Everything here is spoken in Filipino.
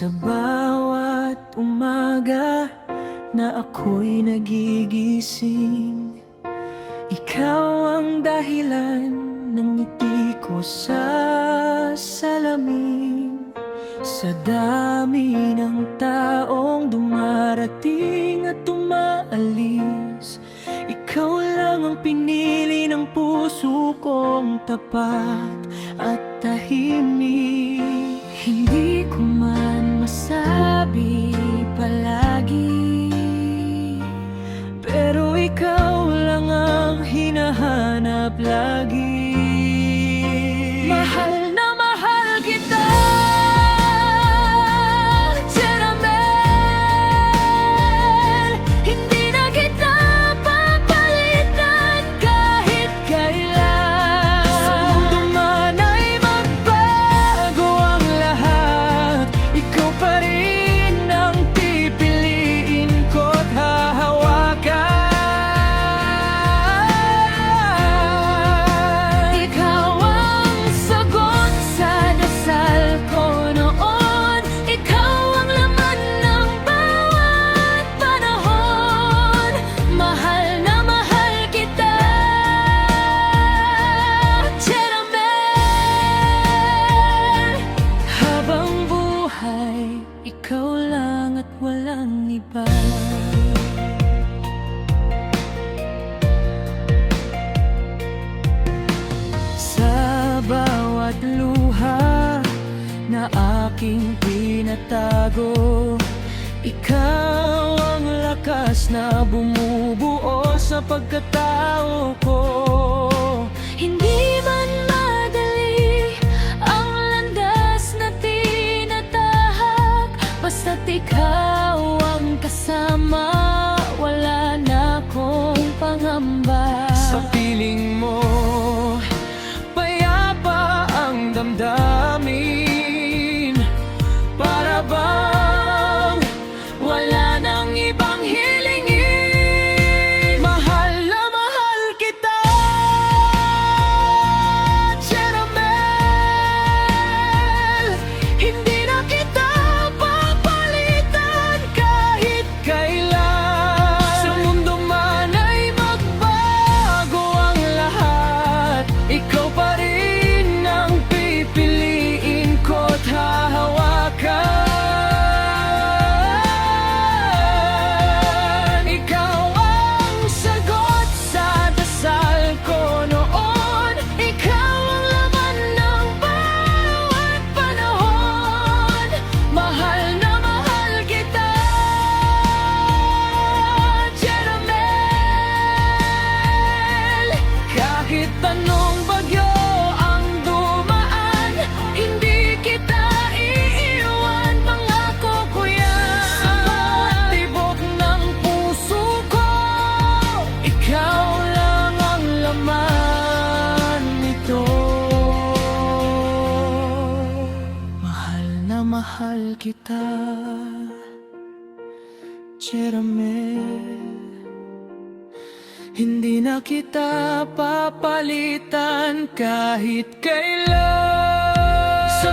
Sa bawat umaga na ako'y nagigising, ikaw ang dahilan ng ngiti ko sa salamin. Sa dami ng taong dumarating at umaalis, ikaw lang ang pinili ng puso kong tapat at tahimik. Hindi ko man masabi palagi, pero ikaw lang ang hinahanap lagi. Mahal na mahal kita, Jeramel. Hindi na kita papalitan kahit kailan. Sa mundo man ay magbago ang lahat, ikaw pa rin ang pipiliin ko't hahawakan. Ikaw ang sagot sa dasal ko noon, ikaw ang laman ng bawat panahon. Mahal na mahal kita, Jeramel. Habang buhay, ikaw lang at walang iba. Sa bawat luha na aking pinatago, ikaw ang lakas na bumubuo sa pagkatao ko. Hindi man madali ang landas na tinatahak, basta't ikaw ang kasama, wala na akong pangamba. Sa piling mo, payapa ang damdamin, para bang wala nang ibang hilingin. Mahal na mahal kita, Jeramel. Hindi na kita papalitan kahit kailan. Sa mundo man ay magbago ang lahat, ikaw pa rin ang pipiliin ko't hahawakan. Ikaw ang sagot sa dasal ko noon, ikaw ang laman ng bawat panahon. Mahal na mahal kita, Jeramel. Kahit anong bagyo ang dumaan, hindi kita iiwan, pangako ko yan. Sa bawat tibok ng puso ko, ikaw lang ang laman nito. Mahal na mahal kita, Jeramel. Hindi na kita papalitan kahit kailan. Sa